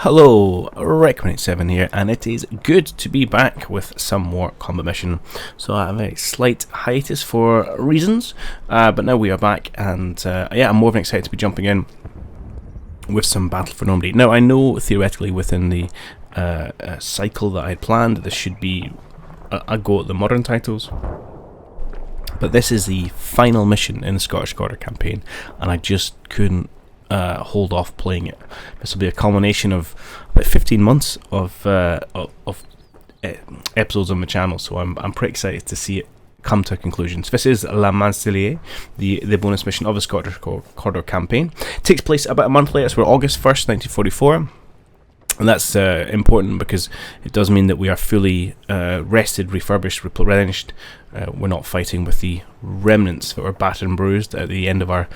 Hello, Recommend7 here, and it is good to be back with some more combat mission. So I have a slight hiatus for reasons, but now we are back, and yeah, I'm more than excited to be jumping in with some Battle for Normandy. Now, I know theoretically within the cycle that I had planned, this should be a go at the modern titles, but this is the final mission in the Scottish Quarter campaign, and I just couldn't hold off playing it. This will be a culmination of about 15 months of episodes on the channel, so I'm pretty excited to see it come to a conclusion. So this is La Mancelliere, the bonus mission of the Scottish Quarter campaign. It takes place about a month later, so we're August 1st, 1944. And that's important because it does mean that we are fully rested, refurbished, replenished. We're not fighting with the remnants that were battered and bruised at the end of our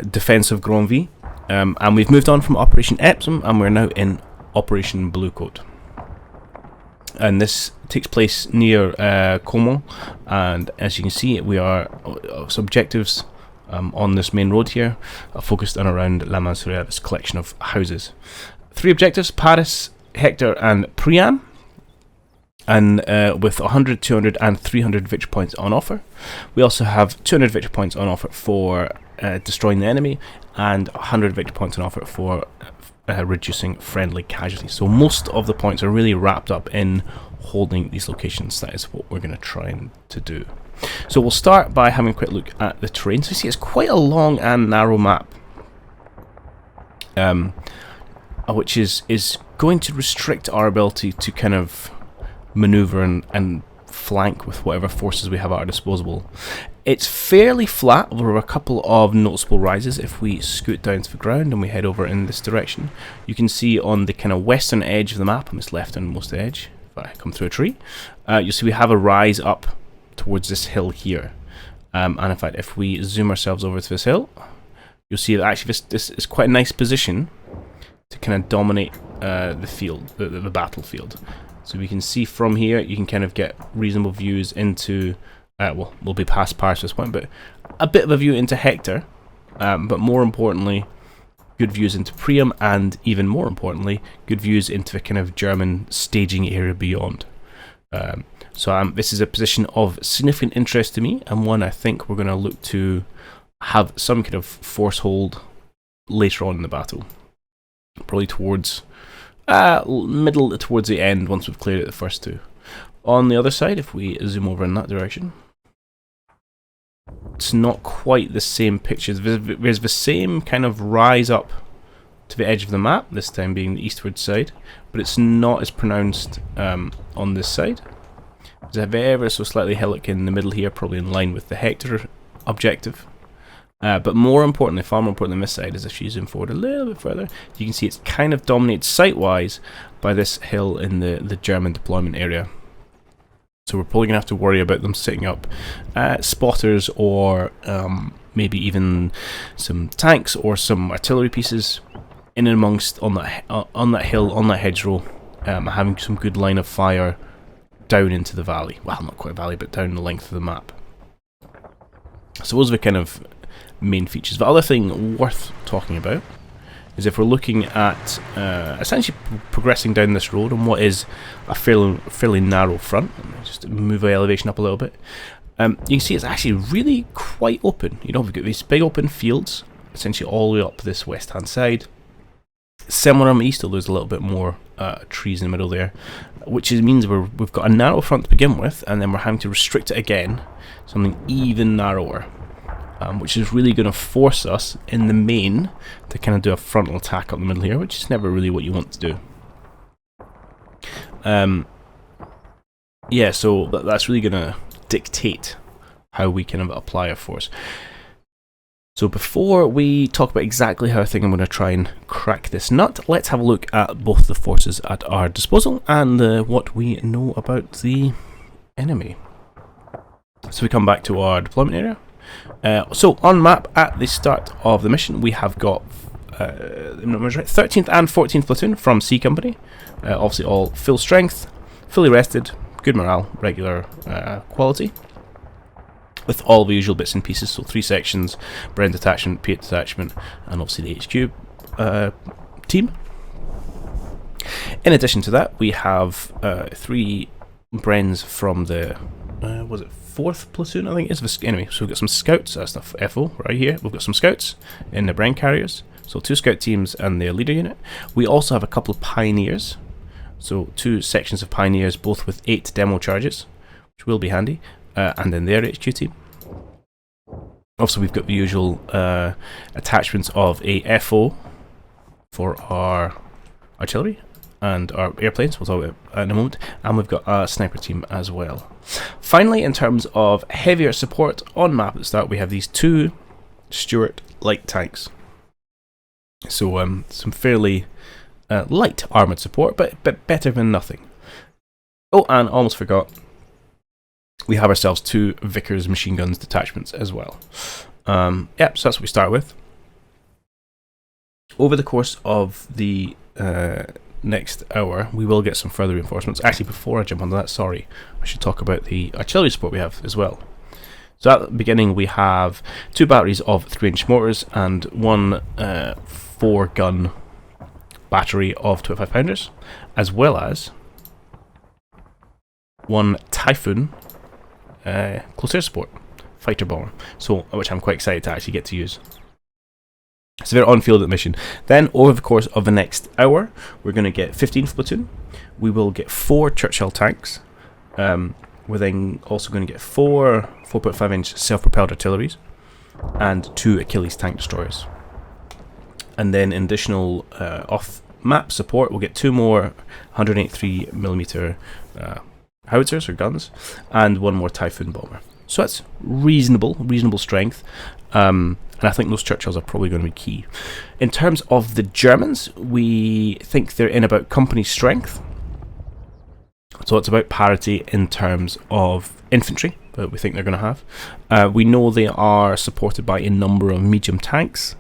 defence of Granville. And we've moved on from Operation Epsom, and we're now in Operation Bluecoat. And this takes place near Caumont, and as you can see, we are objectives on this main road here, focused on around La Mancelliere, this collection of houses. 3 objectives: Paris, Hector and Priam, and with 100, 200 and 300 victory points on offer. We also have 200 victory points on offer for destroying the enemy, and 100 victory points on offer for reducing friendly casualties. So most of the points are really wrapped up in holding these locations. That is what we're going to try to do. So we'll start by having a quick look at the terrain. So you see it's quite a long and narrow map, which is going to restrict our ability to kind of maneuver and flank with whatever forces we have at our disposal. It's fairly flat, over a couple of noticeable rises. If we scoot down to the ground and we head over in this direction, you can see on the kind of western edge of the map, on this lefternmost edge, if I come through a tree, you'll see we have a rise up towards this hill here. And in fact, if we zoom ourselves over to this hill, you'll see that actually this is quite a nice position to kind of dominate the field, the battlefield. So we can see from here, you can kind of get reasonable views into, well, we'll be past Paris at this point, but a bit of a view into Hector, but more importantly, good views into Priam, and even more importantly, good views into the kind of German staging area beyond. So this is a position of significant interest to me, and one I think we're going to look to have some kind of force hold later on in the battle. Probably towards middle towards the end, once we've cleared out the first 2. On the other side, if we zoom over in that direction, it's not quite the same picture. There's the same kind of rise up to the edge of the map, this time being the eastward side, but it's not as pronounced on this side. There's a ever so slightly hillock in the middle here, probably in line with the Hector objective. But more importantly, far more important than this side, is if you zoom forward a little bit further, you can see it's kind of dominated site-wise by this hill in the German deployment area. So we're probably going to have to worry about them setting up spotters, or maybe even some tanks or some artillery pieces in and amongst on that hill, on that hedgerow, having some good line of fire down into the valley. Well, not quite a valley, but down the length of the map. So those are the kind of main features. The other thing worth talking about is if we're looking at essentially progressing down this road on what is a fairly narrow front. Let me just move the elevation up a little bit. You can see it's actually really quite open. You know, we've got these big open fields essentially all the way up this west hand side. Similar on the east, although there's a little bit more trees in the middle there, which means we've got a narrow front to begin with, and then we're having to restrict it again, something even narrower. Which is really going to force us in the main to kind of do a frontal attack up the middle here, which is never really what you want to do. Yeah, so that's really going to dictate how we kind of apply our force. So before we talk about exactly how I think I'm going to try and crack this nut, let's have a look at both the forces at our disposal and what we know about the enemy. So we come back to our deployment area. So on map at the start of the mission, we have got 13th and 14th platoon from C Company, obviously all full strength, fully rested, good morale, regular quality, with all the usual bits and pieces. So 3 sections, Bren detachment, Piet detachment, and obviously the HQ team. In addition to that, we have 3 Brens from the was it 4th platoon, I think it is. Anyway, so we've got some scouts. That's the FO right here. We've got some scouts in the Bren carriers. So 2 scout teams and their leader unit. We also have a couple of pioneers. So 2 sections of pioneers, both with 8 demo charges, which will be handy. And then their HQ team. Also, we've got the usual attachments of a FO for our artillery and our airplanes, we'll talk about in a moment, and we've got a sniper team as well. Finally, in terms of heavier support on map at the start, we have these 2 Stuart light tanks. So some fairly light armoured support, but better than nothing. Oh, and almost forgot, we have ourselves 2 Vickers machine guns detachments as well. Yep, so that's what we start with. Over the course of the next hour, we will get some further reinforcements. Actually, before I jump onto that, sorry, I should talk about the artillery support we have as well. So at the beginning, we have 2 batteries of 3-inch mortars and 1 4-gun battery of 25-pounders, as well as 1 Typhoon close air support fighter bomber, so which I'm quite excited to actually get to use. It's a very on-field mission. Then, over the course of the next hour, we're going to get 15th platoon. We will get 4 Churchill tanks. We're then also going to get 4 4.5-inch self-propelled artilleries and 2 Achilles tank destroyers. And then, in additional off-map support, we'll get 2 more 183mm howitzers or guns, and 1 more Typhoon bomber. So that's reasonable strength. And I think those Churchills are probably going to be key. In terms of the Germans, we think they're in about company strength. So it's about parity in terms of infantry that we think they're going to have. We know they are supported by a number of medium tanks,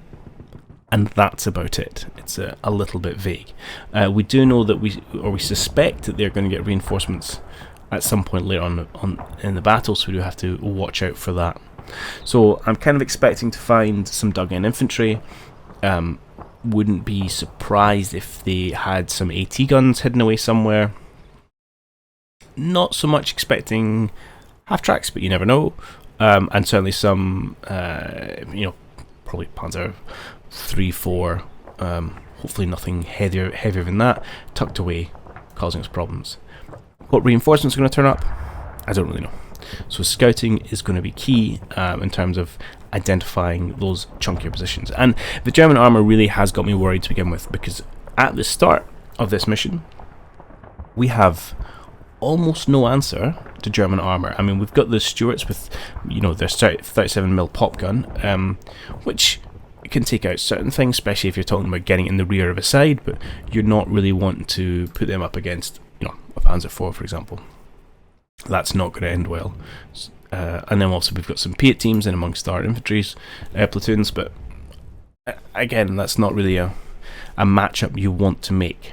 and that's about it. It's a little bit vague. We do know that we suspect that they're going to get reinforcements at some point later on in the battle, so we do have to watch out for that. So I'm kind of expecting to find some dug-in infantry. Wouldn't be surprised if they had some AT guns hidden away somewhere. Not so much expecting half-tracks, but you never know. And certainly some, probably Panzer 3, 4, hopefully nothing heavier than that, tucked away, causing us problems. What reinforcements are going to turn up? I don't really know. So scouting is going to be key in terms of identifying those chunkier positions. And the German armour really has got me worried to begin with, because at the start of this mission, we have almost no answer to German armour. I mean, we've got the Stuarts with, their 37mm pop gun, which can take out certain things, especially if you're talking about getting in the rear of a side, but you're not really wanting to put them up against, a Panzer IV, for example. That's not going to end well. And then also we've got some Piat teams in amongst our infantry platoons, but again, that's not really a matchup you want to make.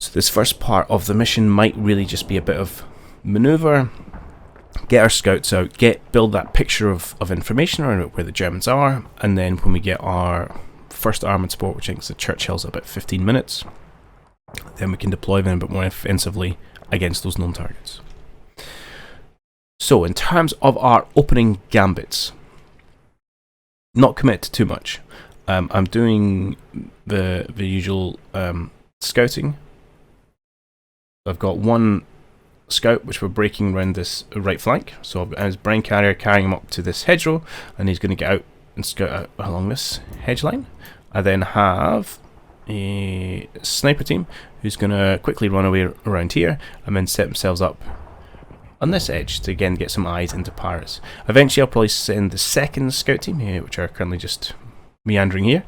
So this first part of the mission might really just be a bit of manoeuvre, get our scouts out, build that picture of information around where the Germans are, and then when we get our first armoured support, which I think is the Churchills, about 15 minutes, then we can deploy them a bit more offensively against those known targets. So in terms of our opening gambits, not commit to too much. I'm doing the usual scouting. I've got 1 scout which we're breaking around this right flank, so I've got his brain carrier carrying him up to this hedgerow, and he's going to get out and scout out along this hedge line. I then have a sniper team who's going to quickly run away around here and then set themselves up on this edge to again get some eyes into Paris. Eventually I'll probably send the second scout team here, which are currently just meandering here,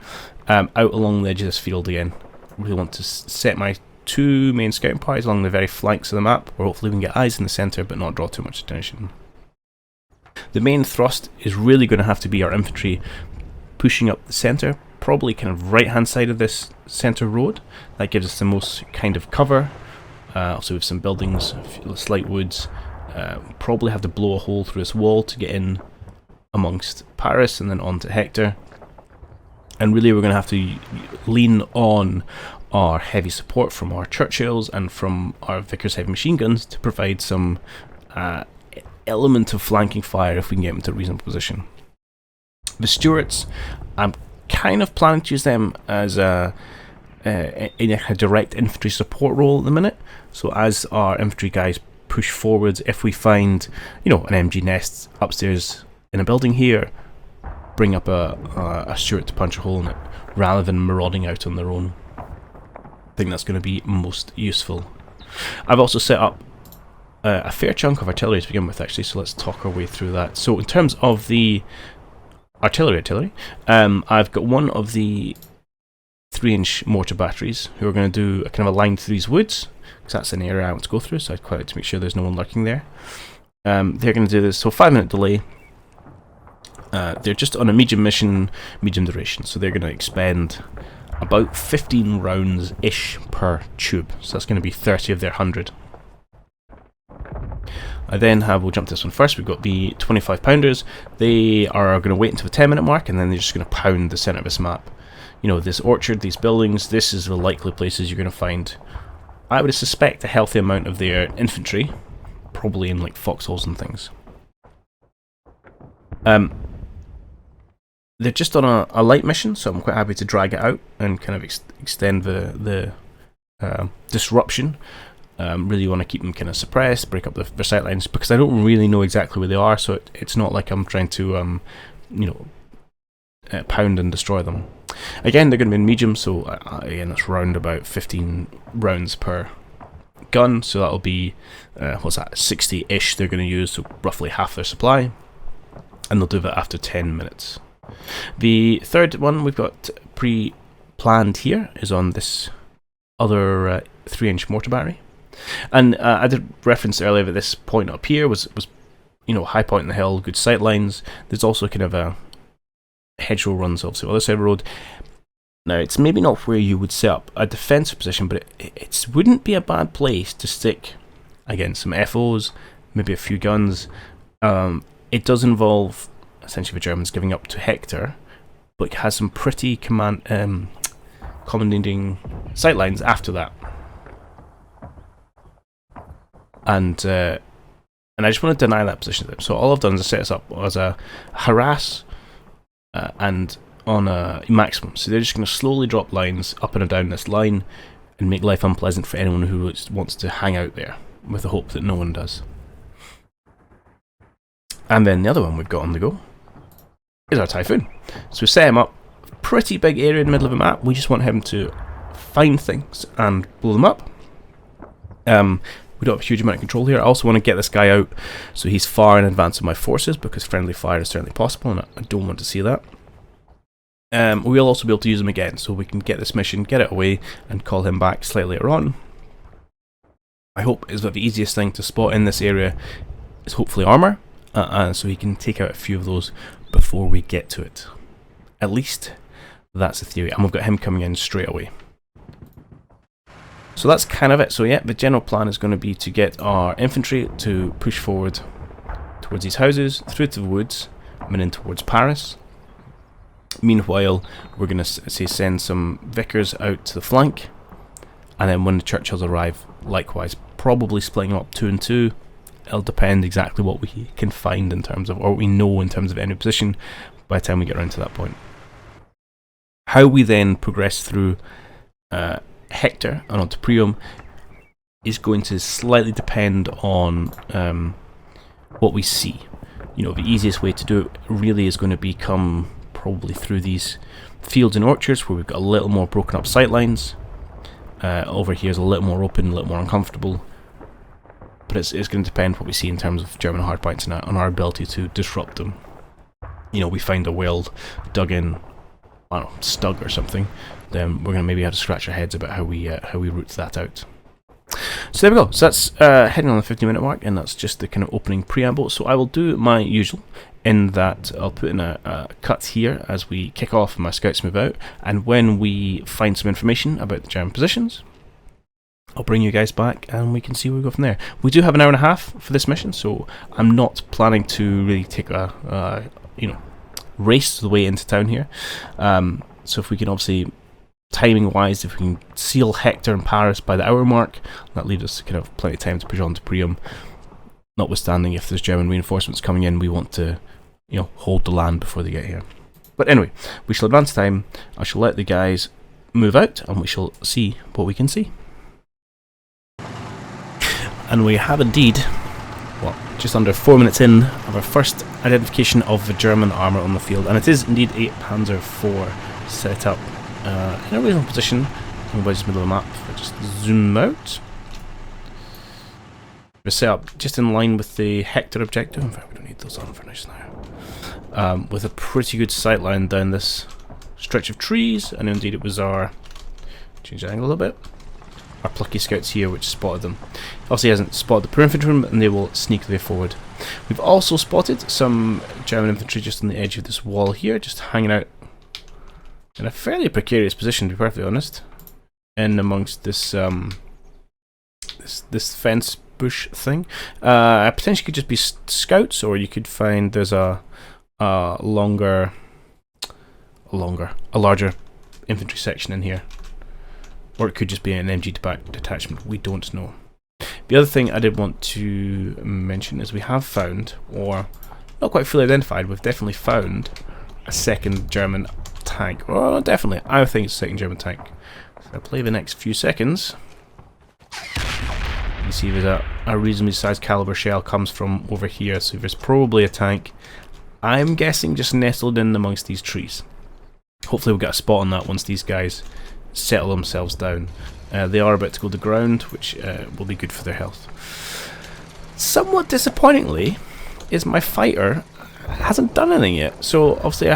out along the edge of this field again. I really want to set my 2 main scouting parties along the very flanks of the map, where hopefully we can get eyes in the centre but not draw too much attention. The main thrust is really going to have to be our infantry pushing up the centre, probably kind of right hand side of this centre road. That gives us the most kind of cover. Also with some buildings, slight woods. Probably have to blow a hole through this wall to get in amongst Paris and then on to Hector. And really we're going to have to lean on our heavy support from our Churchills and from our Vickers heavy machine guns to provide some element of flanking fire if we can get them to a reasonable position. The Stuarts, I'm kind of planning to use them as in a direct infantry support role at the minute. So as our infantry guys push forwards, if we find, you know, an MG nest upstairs in a building here, bring up a Stuart to punch a hole in it, rather than marauding out on their own. I think that's going to be most useful. I've also set up a fair chunk of artillery to begin with, actually, so let's talk our way through that. So in terms of the artillery, I've got one of the 3-inch mortar batteries who are going to do a kind of a line through these woods, because that's an area I want to go through, so I'd quite like to make sure there's no one lurking there. They're going to do this, so 5-minute delay. They're just on a medium mission, medium duration, so they're going to expend about 15 rounds-ish per tube, so that's going to be 30 of their 100. I then have, we'll jump to this one first, we've got the 25 pounders. They are going to wait until the 10-minute mark, and then they're just going to pound the centre of this map. You know, this orchard, these buildings, this is the likely places you're going to find, I would suspect, a healthy amount of their infantry, probably in like foxholes and things. They're just on a light mission, so I'm quite happy to drag it out and kind of extend the disruption. Really want to keep them kind of suppressed, break up their sight lines, because I don't really know exactly where they are, so it's not like I'm trying to pound and destroy them. Again, they're going to be in medium, so again, that's round about 15 rounds per gun, so that'll be, 60-ish they're going to use, so roughly half their supply, and they'll do that after 10 minutes. The third one we've got pre-planned here is on this other 3-inch mortar battery. And I did reference earlier that this point up here was high point in the hill, good sight lines. There's also kind of a hedgerow runs off to the other side of the road. Now, it's maybe not where you would set up a defensive position, but it wouldn't be a bad place to stick, again, some FOs, maybe a few guns. It does involve essentially the Germans giving up to Hector, but has some pretty commanding sight lines after that. And I just want to deny that position to them. So all I've done is set us up as a harass and on a maximum. So they're just going to slowly drop lines up and down this line and make life unpleasant for anyone who wants to hang out there, with the hope that no one does. And then the other one we've got on the go is our Typhoon. So we set him up, pretty big area in the middle of the map. We just want him to find things and blow them up. We don't have a huge amount of control here. I also want to get this guy out so he's far in advance of my forces, because friendly fire is certainly possible, and I don't want to see that. We'll also be able to use him again, so we can get this mission, get it away, and call him back slightly later on. My hope is that the easiest thing to spot in this area is hopefully armour, so he can take out a few of those before we get to it. At least that's the theory, and we've got him coming in straight away. So that's kind of it. So yeah, the general plan is going to be to get our infantry to push forward towards these houses, through to the woods, and in towards Paris. Meanwhile, we're going to send some Vickers out to the flank, and then when the Churchills arrive, likewise, probably splitting them up 2 and 2. It'll depend exactly what we can find in terms of, or what we know in terms of enemy position by the time we get around to that point. How we then progress through Hector and onto Priam is going to slightly depend on what we see. The easiest way to do it really is going to become probably through these fields and orchards where we've got a little more broken up sight lines. Over here is a little more open, a little more uncomfortable. But it's going to depend what we see in terms of German hardpoints and on our ability to disrupt them. We find a well dug in, I don't know, Stug or something, then we're going to maybe have to scratch our heads about how we route that out. So there we go. So that's heading on the 15-minute mark, and that's just the kind of opening preamble. So I will do my usual, in that I'll put in a cut here as we kick off and my scouts move out, and when we find some information about the German positions, I'll bring you guys back and we can see where we go from there. We do have an hour and a half for this mission, so I'm not planning to really take a race the way into town here. So if we can obviously timing wise, if we can seal Hector and Paris by the hour mark, that leaves us kind of plenty of time to push on to Priam. Notwithstanding, if there's German reinforcements coming in, we want to, you know, hold the land before they get here. But anyway, we shall advance time. I shall let the guys move out, and we shall see what we can see. And we have indeed, well, just under 4 minutes in, of our first identification of the German armour on the field, and it is indeed 8 Panzer IV set up in a reasonable position in the middle of the map. If I just zoom out, we're set up just in line with the Hector objective. In fact, we don't need those on for nice now. With a pretty good sight line down this stretch of trees, and indeed it was our, change the angle a little bit, our plucky scouts here which spotted them. Obviously he hasn't spotted the poor infantrymen, and they will sneak their way forward. We've also spotted some German infantry just on the edge of this wall here, just hanging out in a fairly precarious position, to be perfectly honest, in amongst this this fence bush thing. Potentially could just be scouts, or you could find there's a larger infantry section in here, or it could just be an MG detachment. We don't know. The other thing I did want to mention is we have found, or not quite fully identified, we've definitely found a second German tank. Oh, definitely, I think it's a second German tank. So I'll play the next few seconds. You see there's a reasonably sized caliber shell comes from over here, so there's probably a tank, I'm guessing, just nestled in amongst these trees. Hopefully we'll get a spot on that once these guys settle themselves down. They are about to go to ground, which will be good for their health. Somewhat disappointingly is my fighter hasn't done anything yet. So obviously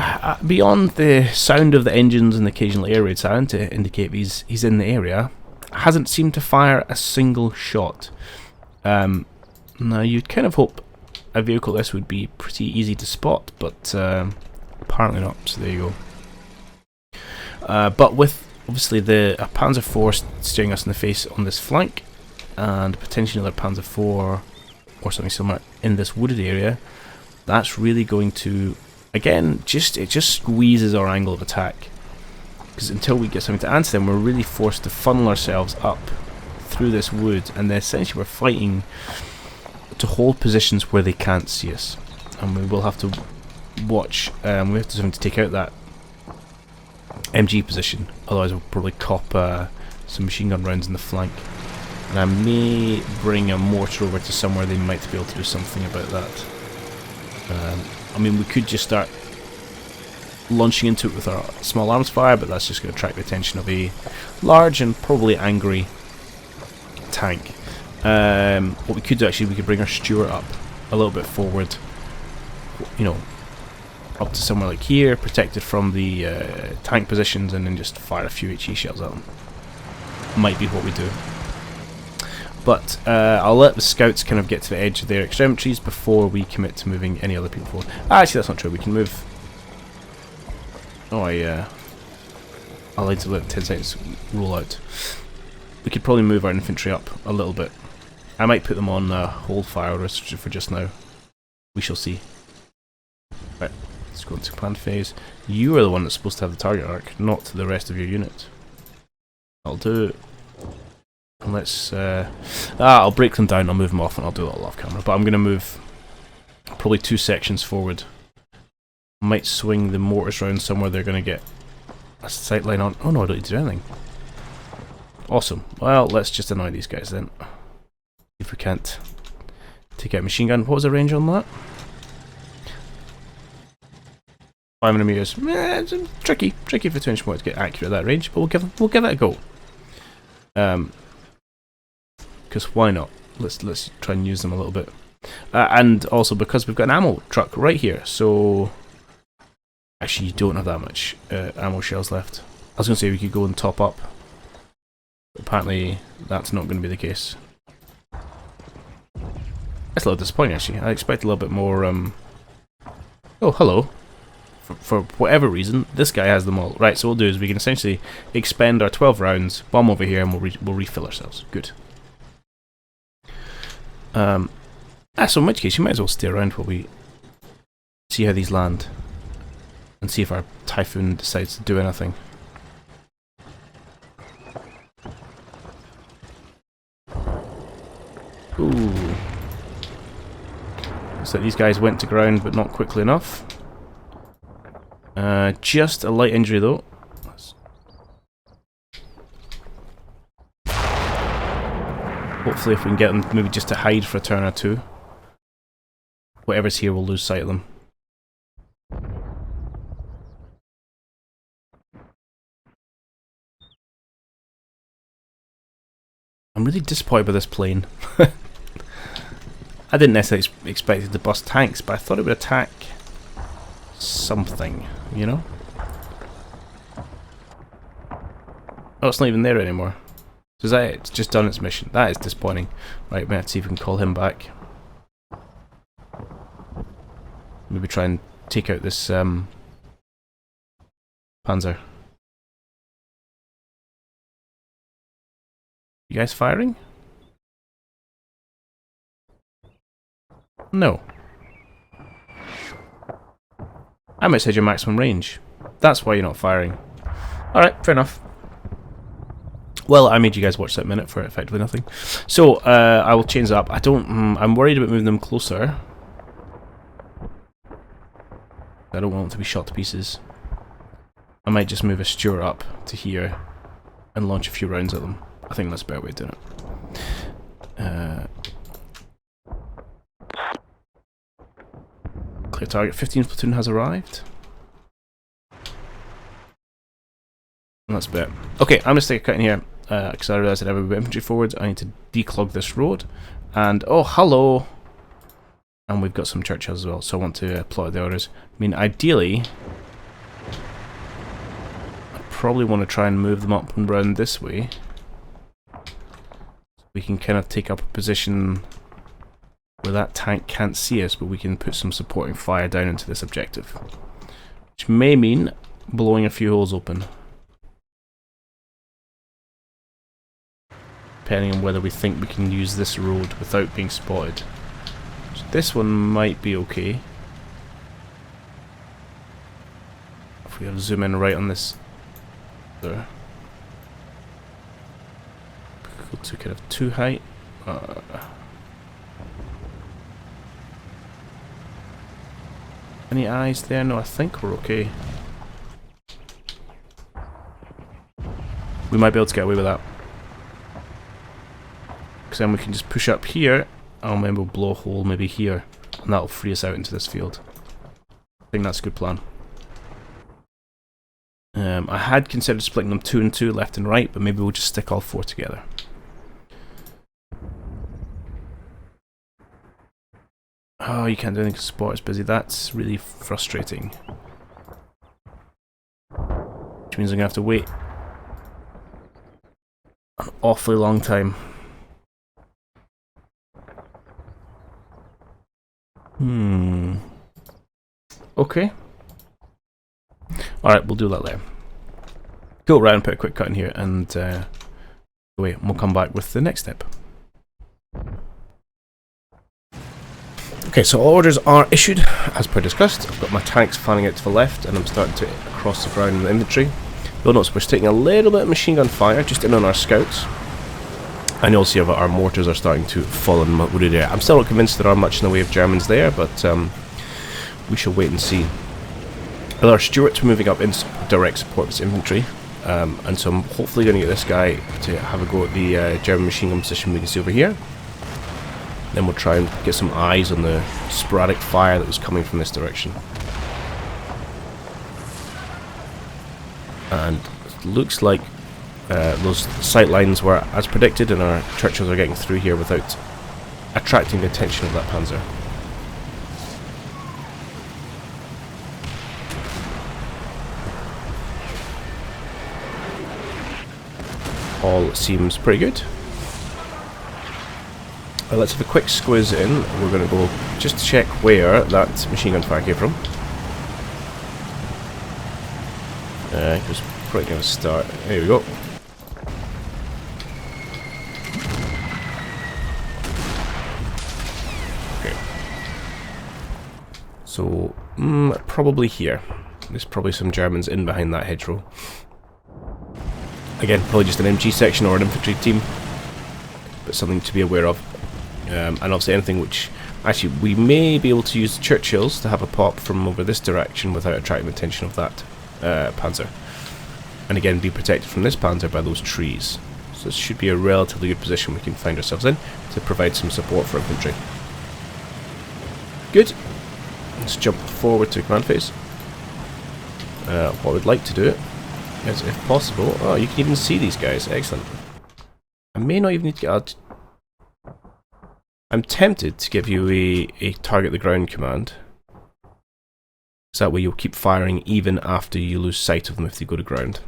beyond the sound of the engines and the occasional air raid sound to indicate he's in the area, hasn't seemed to fire a single shot. Now you'd kind of hope a vehicle this would be pretty easy to spot, but apparently not, so there you go. But with obviously the Panzer IV staring us in the face on this flank, and potentially another Panzer IV or something similar in this wooded area, that's really going to, again, it just squeezes our angle of attack. Because until we get something to answer them, we're really forced to funnel ourselves up through this wood, and then essentially we're fighting to hold positions where they can't see us. And we will have to watch, we have to do something to take out that MG position, otherwise we'll probably cop some machine gun rounds in the flank. And I may bring a mortar over to somewhere they might be able to do something about that. I mean, we could just start launching into it with our small arms fire, but that's just going to attract the attention of a large and probably angry tank. What we could do, actually, we could bring our Stuart up a little bit forward, you know, up to somewhere like here, protected from the tank positions, and then just fire a few HE shells at them. Might be what we do. But I'll let the scouts kind of get to the edge of their extremities before we commit to moving any other people forward. Actually, that's not true. We can move. Oh, I'll need to let 10 seconds roll out. We could probably move our infantry up a little bit. I might put them on hold fire for just now. We shall see. Right, let's go into command phase. You are the one that's supposed to have the target arc, not the rest of your unit. I'll do. And let's. I'll break them down. I'll move them off, and I'll do it all off camera. But I'm going to move probably 2 sections forward. Might swing the mortars round somewhere they're going to get a sight line on. Oh no, I don't need to do anything. Awesome. Well, let's just annoy these guys then. If we can't take out machine gun. What was the range on that? 500 meters. It's tricky for 2-inch mortar to get accurate at that range, but we'll give it a go. Because why not? Let's try and use them a little bit. And also because we've got an ammo truck right here, so actually you don't have that much ammo shells left. I was going to say we could go and top up, but apparently that's not going to be the case. That's a little disappointing, actually. I expect a little bit more. Oh, hello. For whatever reason, this guy has them all. Right, so what we'll do is we can essentially expend our 12 rounds, bomb over here, and we'll refill ourselves. Good. So in which case, you might as well stay around while we see how these land, and see if our Typhoon decides to do anything. Ooh. So these guys went to ground, but not quickly enough. Just a light injury though. Hopefully if we can get them maybe just to hide for a turn or two. Whatever's here, we'll lose sight of them. I'm really disappointed by this plane. I didn't necessarily expect it to bust tanks, but I thought it would attack something, you know? Oh, it's not even there anymore. So is that it? It's just done its mission. That is disappointing. Right, we have to see if we can call him back. Maybe try and take out this Panzer. You guys firing? No. I'm outside your maximum range. That's why you're not firing. Alright, fair enough. Well, I made you guys watch that minute for effectively nothing. So, I will change that up. I'm worried about moving them closer. I don't want them to be shot to pieces. I might just move a Stuart up to here and launch a few rounds at them. I think that's a better way of doing it. Clear target. 15th platoon has arrived. And that's a bit. Okay, I'm going to stick a cut in here because I realised I have a bit of infantry forwards. I need to declog this road. And, oh, hello! And we've got some Churchills as well, so I want to plot out the orders. I mean, ideally, I probably want to try and move them up and round this way. We can kind of take up a position where that tank can't see us, but we can put some supporting fire down into this objective. Which may mean blowing a few holes open. Depending on whether we think we can use this road without being spotted. So this one might be okay. If we have to zoom in right on this there. Go to kind of 2 height. Any eyes there? No, I think we're okay. We might be able to get away with that. Because then we can just push up here, and then we'll blow a hole maybe here, and that'll free us out into this field. I think that's a good plan. I had considered splitting them 2 and 2, left and right, but maybe we'll just stick all 4 together. Oh, you can't do anything because the spot is busy. That's really frustrating. Which means I'm going to have to wait an awfully long time. Okay. Alright, we'll do that later. Go around, put a quick cut in here, and wait, and we'll come back with the next step. Okay, so all orders are issued, as per discussed. I've got my tanks fanning out to the left, and I'm starting to cross the ground in the infantry. You'll notice we're taking a little bit of machine gun fire, just in on our scouts. And you'll see our mortars are starting to fall in wooded area. I'm still not convinced there are much in the way of Germans there, but we shall wait and see. Well, our Stuarts are moving up in direct support of this infantry, and so I'm hopefully going to get this guy to have a go at the German machine gun position we can see over here. Then we'll try and get some eyes on the sporadic fire that was coming from this direction. And it looks like those sight lines were as predicted, and our Churchills are getting through here without attracting the attention of that Panzer. All seems pretty good. Let's have a quick squiz in. We're going to go just to check where that machine gun fire came from. It was probably going to start. There we go. Okay. So, probably here. There's probably some Germans in behind that hedgerow. Again, probably just an MG section or an infantry team, but something to be aware of And obviously anything which... Actually, we may be able to use the Churchills to have a pop from over this direction without attracting the attention of that panzer. And again, be protected from this panzer by those trees. So this should be a relatively good position we can find ourselves in to provide some support for infantry. Good. Let's jump forward to command phase. What we'd like to do is, if possible... Oh, you can even see these guys. Excellent. I may not even need to get out... I'm tempted to give you a target the ground command. So that way you'll keep firing even after you lose sight of them if they go to ground.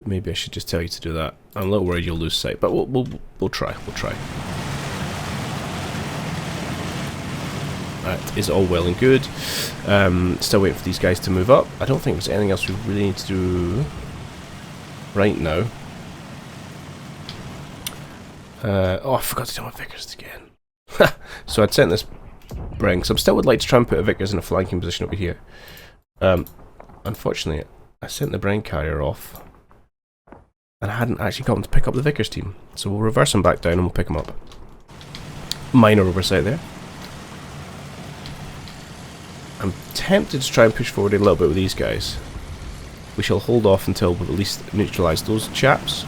Maybe I should just tell you to do that. I'm a little worried you'll lose sight, but we'll try. We'll try. That is all well and good. Still waiting for these guys to move up. I don't think there's anything else we really need to do right now. Oh, I forgot to tell my Vickers again. So I'd sent this bring, so I still would like to try and put a Vickers in a flanking position over here. Unfortunately, I sent the Brain Carrier off, and I hadn't actually got him to pick up the Vickers team. So we'll reverse him back down and we'll pick him up. Minor oversight there. I'm tempted to try and push forward a little bit with these guys. We shall hold off until we've at least neutralised those chaps.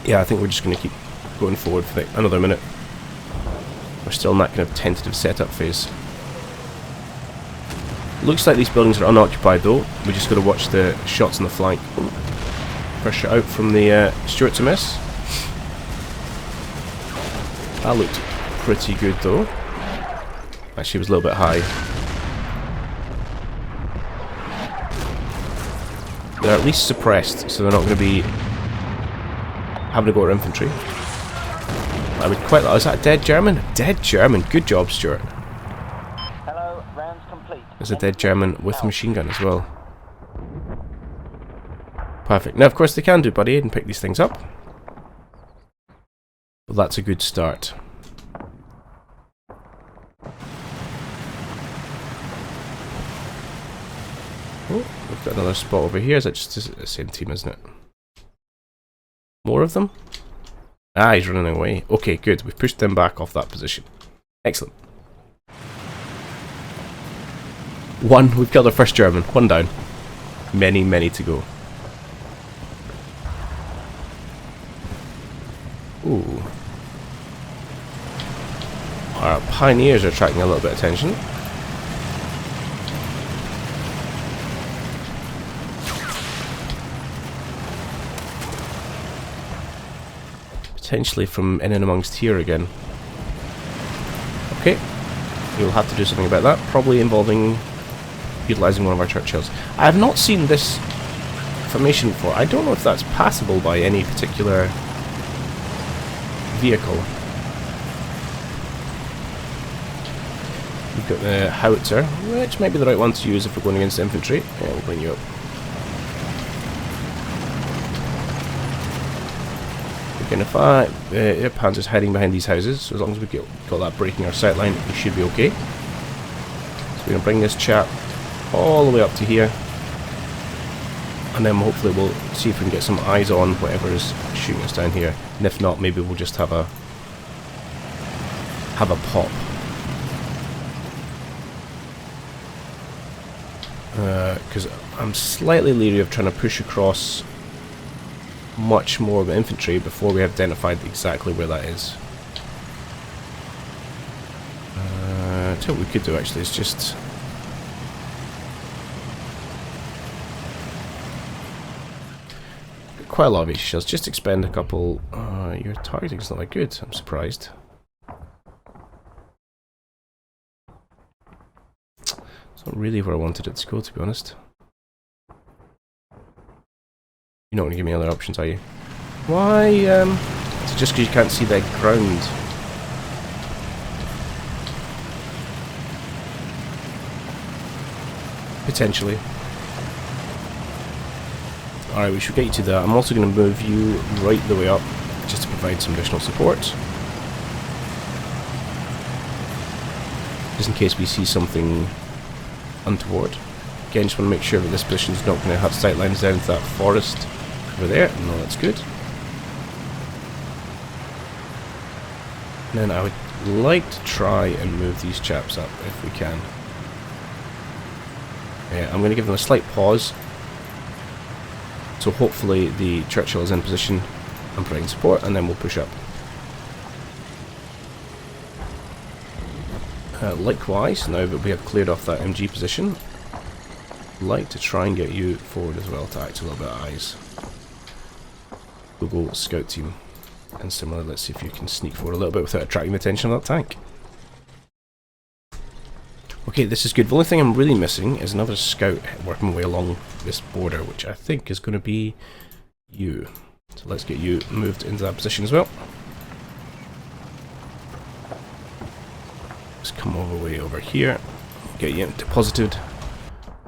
Yeah, I think we're just going to keep going forward for like another minute. We're still in that kind of tentative setup phase. Looks like these buildings are unoccupied though. We just got to watch the shots on the flank. First shot out from the Stuarts a miss. That looked pretty good though. Actually, it was a little bit high. They're at least suppressed, so they're not going to be having to go at infantry. I would quite like... Is that a dead German? Dead German. Good job, Stuart. Hello, rounds complete. There's a dead German with a machine gun as well. Perfect. Now, of course, they can do buddy aid and pick these things up. Well, that's a good start. Oh, we've got another spot over here. Is that just the same team, isn't it? More of them? Ah, he's running away. Okay, good. We've pushed them back off that position. Excellent. One. We've killed our first German. One down. Many, many to go. Ooh. Our pioneers are attracting a little bit of attention. Potentially from in and amongst here again. Okay. We'll have to do something about that. Probably involving utilising one of our Churchills. I have not seen this formation before. I don't know if that's passable by any particular vehicle. We've got the howitzer, which might be the right one to use if we're going against infantry. Yeah, we'll bring you up. Again, if our panzer's hiding behind these houses, so as long as we've got that breaking our sight line, we should be okay. So we're going to bring this chap all the way up to here, and then hopefully we'll see if we can get some eyes on whatever is shooting us down here. And if not, maybe we'll just have a pop. Because I'm slightly leery of trying to push across much more of the infantry before we have identified exactly where that is. Tell you what we could do actually is just quite a lot of HE shells. Just expend a couple. Your targeting's not that good. I'm surprised. It's not really where I wanted it to go, to be honest. You're not going to give me other options, are you? Why, it's just because you can't see the ground. Potentially. Alright, we should get you to that. I'm also going to move you right the way up, just to provide some additional support. Just in case we see something untoward. Again, just want to make sure that this position is not going to have sight lines down to that forest over there. No, that's good. And then I would like to try and move these chaps up if we can. Yeah, I'm going to give them a slight pause. So hopefully the Churchill is in position and providing support, and then we'll push up. Likewise, now that we have cleared off that MG position, I'd like to try and get you forward as well to act a little bit of eyes. Google Scout Team. And similarly, let's see if you can sneak forward a little bit without attracting the attention of that tank. Okay, this is good. The only thing I'm really missing is another scout working my way along this border, which I think is going to be you. So let's get you moved into that position as well. Just come all the way over here, get you deposited,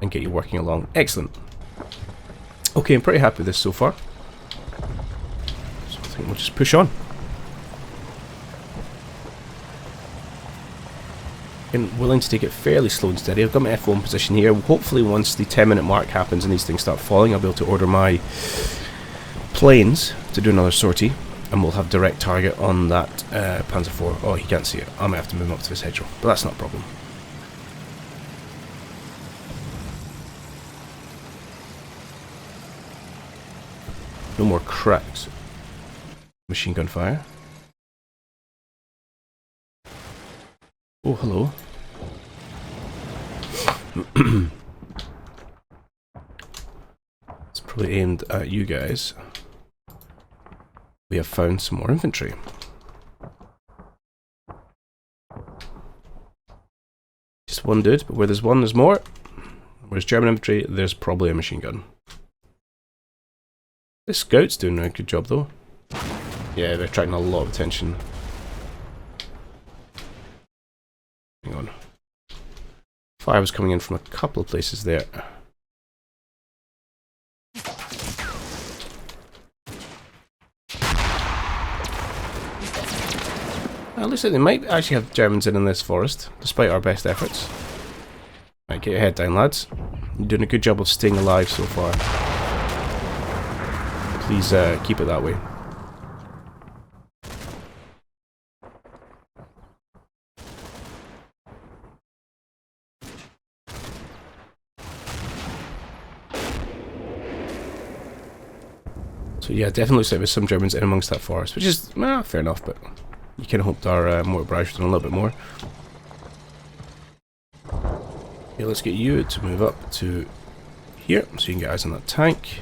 and get you working along. Excellent. Okay, I'm pretty happy with this so far. So I think we'll just push on. And willing to take it fairly slow and steady. I've got my F1 position here. Hopefully once the 10-minute mark happens and these things start falling, I'll be able to order my planes to do another sortie, and we'll have direct target on that Panzer IV. Oh, he can't see it. I might have to move him up to this hedgerow, but that's not a problem. No more cracks. Machine gun fire. Oh, hello. It's probably aimed at you guys. We have found some more infantry. Just one dude, but where there's one, there's more. Where's German infantry, there's probably a machine gun. This scout's doing a good job though. Yeah, they're attracting a lot of attention. Hang on. Fire was coming in from a couple of places there. It looks like they might actually have Germans in this forest, despite our best efforts. Right, get your head down, lads. You're doing a good job of staying alive so far. Please keep it that way. So yeah, definitely looks like there's some Germans in amongst that forest, which is fair enough, but you kind of hoped our mortar barrage done a little bit more. Okay, let's get you to move up to here, so you can get eyes on that tank.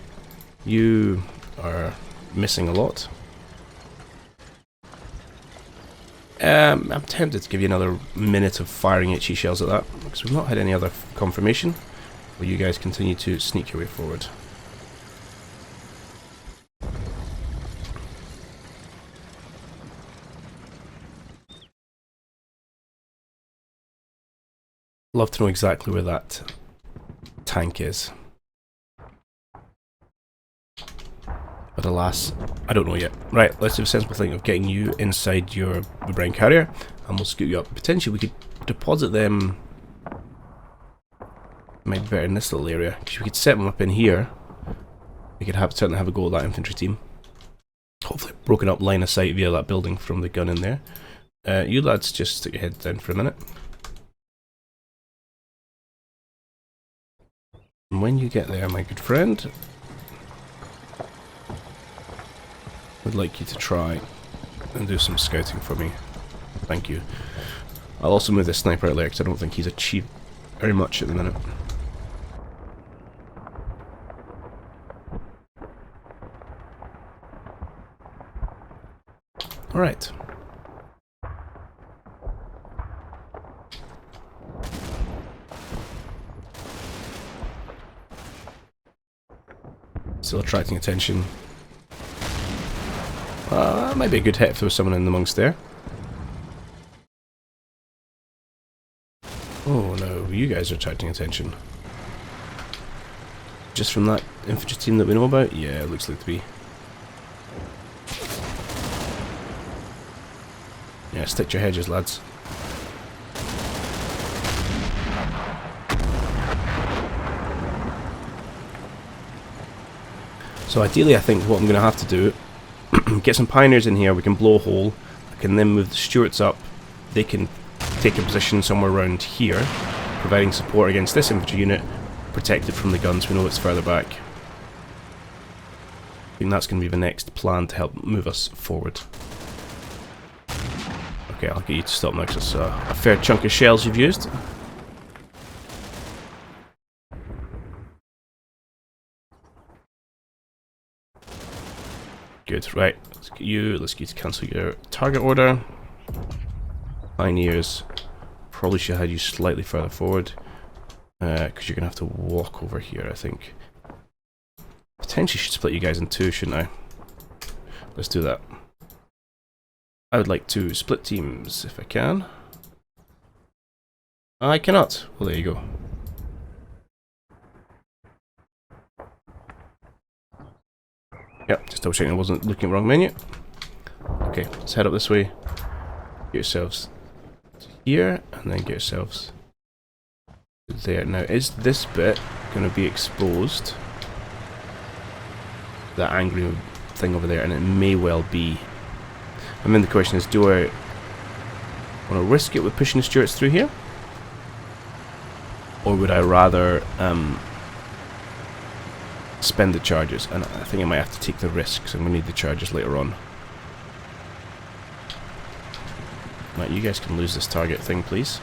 You are missing a lot. I'm tempted to give you another minute of firing HE shells at that, because we've not had any other confirmation. Will you guys continue to sneak your way forward? Love to know exactly where that tank is. But alas, I don't know yet. Right, let's do a sensible thing of getting you inside your Brown carrier, and we'll scoot you up. Potentially we could deposit them. Might be better in this little area, because we could set them up in here. We could certainly have a go at that infantry team. Hopefully broken up line of sight via that building from the gun in there. You lads just stick your heads down for a minute. And when you get there, my good friend, I'd like you to try and do some scouting for me. Thank you. I'll also move this sniper out there because I don't think he's achieved very much at the minute. Alright. Still attracting attention. Might be a good hit if there was someone in amongst there. Oh no, you guys are attracting attention. Just from that infantry team that we know about? Yeah, it looks like to be. Yeah, stick to your hedges, lads. So ideally I think what I'm going to have to do, get some pioneers in here, we can blow a hole, can then move the Stuarts up. They can take a position somewhere around here, providing support against this infantry unit, protected from the guns. We know it's further back. I think that's going to be the next plan to help move us forward. Okay, I'll get you to stop now because it's a fair chunk of shells you've used. Good, right. Let's get you to cancel your target order. Pioneers. Probably should have had you slightly further forward. Because you're going to have to walk over here, I think. Potentially should split you guys in two, shouldn't I? Let's do that. I would like to split teams if I can. I cannot. Well, there you go. Yep, just double checking I wasn't looking at the wrong menu. Okay, let's head up this way. Get yourselves here, and then get yourselves there. Now, is this bit going to be exposed? That angry thing over there, and it may well be. I mean, the question is, do I want to risk it with pushing the Stuarts through here? Or would I rather spend the charges? And I think I might have to take the risk, so I'm going to need the charges later on. Right, you guys can lose this target thing, please.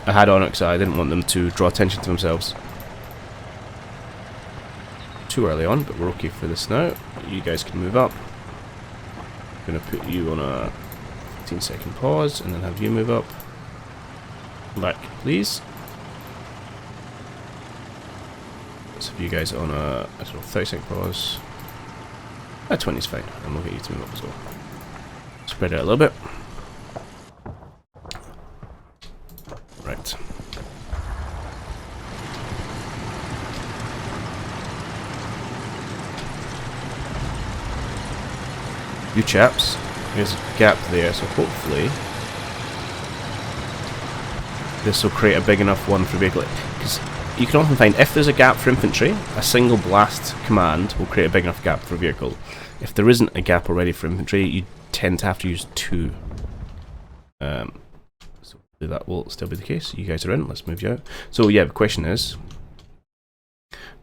I had on it because I didn't want them to draw attention to themselves too early on, but we're okay for this now. You guys can move up. I'm going to put you on a 15-second pause and then have you move up. Back, please. Let's have you guys on a, I don't know, 30-second pause. 20 is fine, and we'll get you to move up as well. Spread it out a little bit. Right. You chaps, there's a gap there, so hopefully this will create a big enough one for vehicle. Because you can often find if there's a gap for infantry, a single blast command will create a big enough gap for a vehicle. If there isn't a gap already for infantry, you tend to have to use two. So that will still be the case. You guys are in. Let's move you out. So yeah, the question is,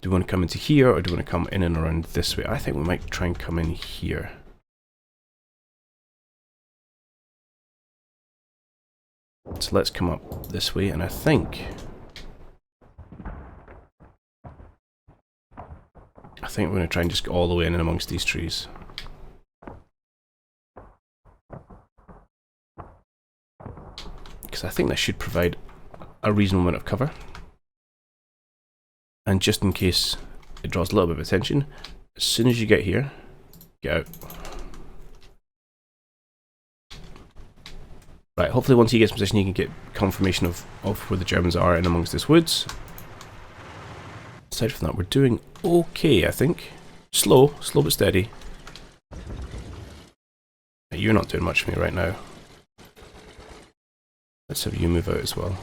do we want to come into here or do we want to come in and around this way? I think we might try and come in here. So let's come up this way, and I think we're going to try and just go all the way in and amongst these trees. Because I think that should provide a reasonable amount of cover. And just in case it draws a little bit of attention, as soon as you get here, get out. Right, hopefully once he gets in position you can get confirmation of where the Germans are in amongst this woods. Aside from that, we're doing okay, I think. Slow but steady. You're not doing much for me right now. Let's have you move out as well.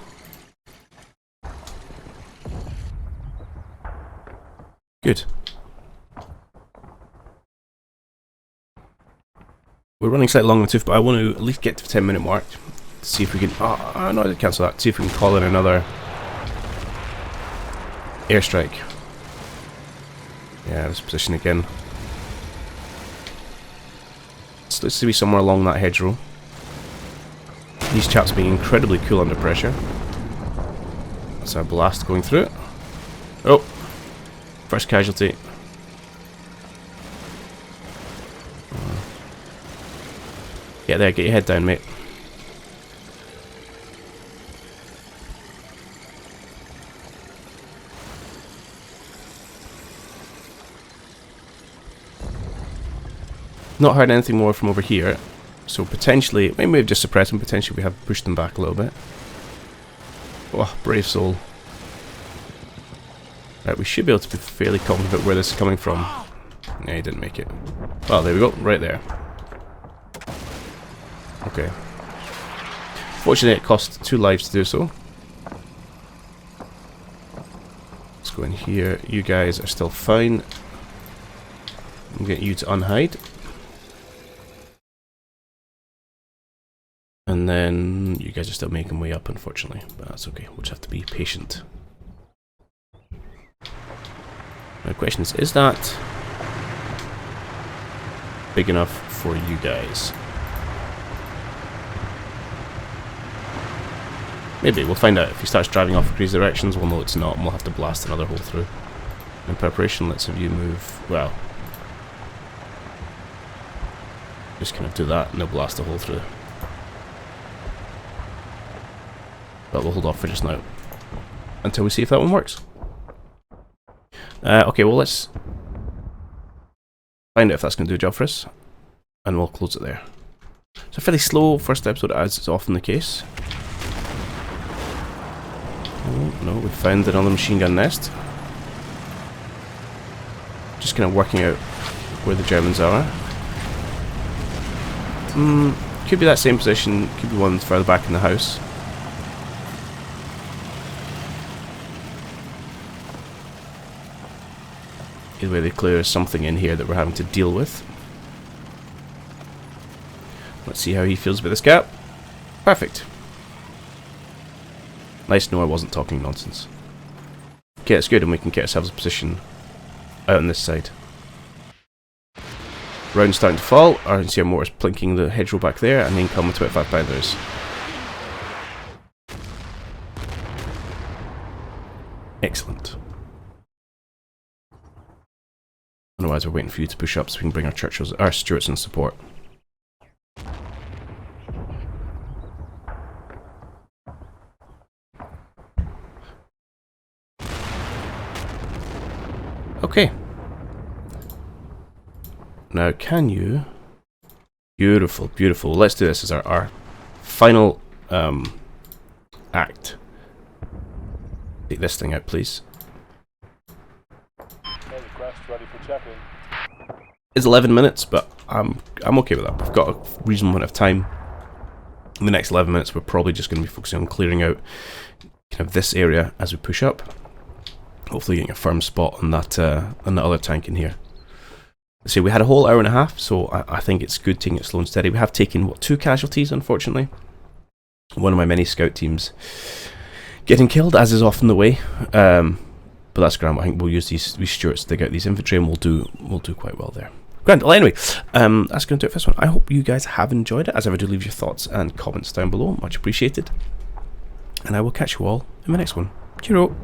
Good. We're running slightly long in the tooth, but I want to at least get to the 10-minute mark. To see if we can... Oh, no, I did cancel that. See if we can call in another airstrike. Yeah, this position again. So let's see somewhere along that hedgerow. These chaps being incredibly cool under pressure. That's our blast going through it. Oh! First casualty. Get there, get your head down, mate. Not heard anything more from over here, so potentially, maybe we've just suppressed them, potentially we have pushed them back a little bit. Oh, brave soul. Right, we should be able to be fairly confident where this is coming from. Yeah, he didn't make it. Oh, there we go, right there. Okay. Fortunately, it cost 2 lives to do so. Let's go in here. You guys are still fine. I'll get you to unhide. And then you guys are still making way up, unfortunately, but that's okay. We'll just have to be patient. My question is that big enough for you guys? Maybe. We'll find out. If he starts driving off in crazy directions, we'll know it's not, and we'll have to blast another hole through. In preparation, let's have you move, well, just kind of do that, and they'll blast a hole through. But we'll hold off for just now, until we see if that one works. Okay, well let's find out if that's going to do a job for us, and we'll close it there. So fairly slow first episode, as is often the case. Oh, no, we found another machine gun nest. Just kind of working out where the Germans are. Could be that same position, could be one further back in the house. Either way, they clear something in here that we're having to deal with. Let's see how he feels about this gap. Perfect. Nice to know I wasn't talking nonsense. Okay, that's good, and we can get ourselves a position out on this side. Round's starting to fall. I can see our mortars plinking the hedgerow back there, and then come with 25 pounders. Excellent. Otherwise, we're waiting for you to push up so we can bring our Churchills, our Stuarts in support. Okay. Now, can you... Beautiful, beautiful. Let's do this as our final act. Take this thing out, please. Ready for check-in. It's 11 minutes, but I'm okay with that. We've got a reasonable amount of time. In the next 11 minutes, we're probably just going to be focusing on clearing out kind of this area as we push up. Hopefully getting a firm spot on that on the other tank in here. So we had a whole hour and a half, so I think it's good taking it slow and steady. We have taken, what, 2 casualties, unfortunately. One of my many scout teams getting killed, as is often the way. But that's grand. I think we'll use these Stuarts to dig out these infantry, and we'll do quite well there. Grand. Well, anyway, that's going to do it for this one. I hope you guys have enjoyed it. As ever, do leave your thoughts and comments down below. Much appreciated. And I will catch you all in my next one. Cheerio.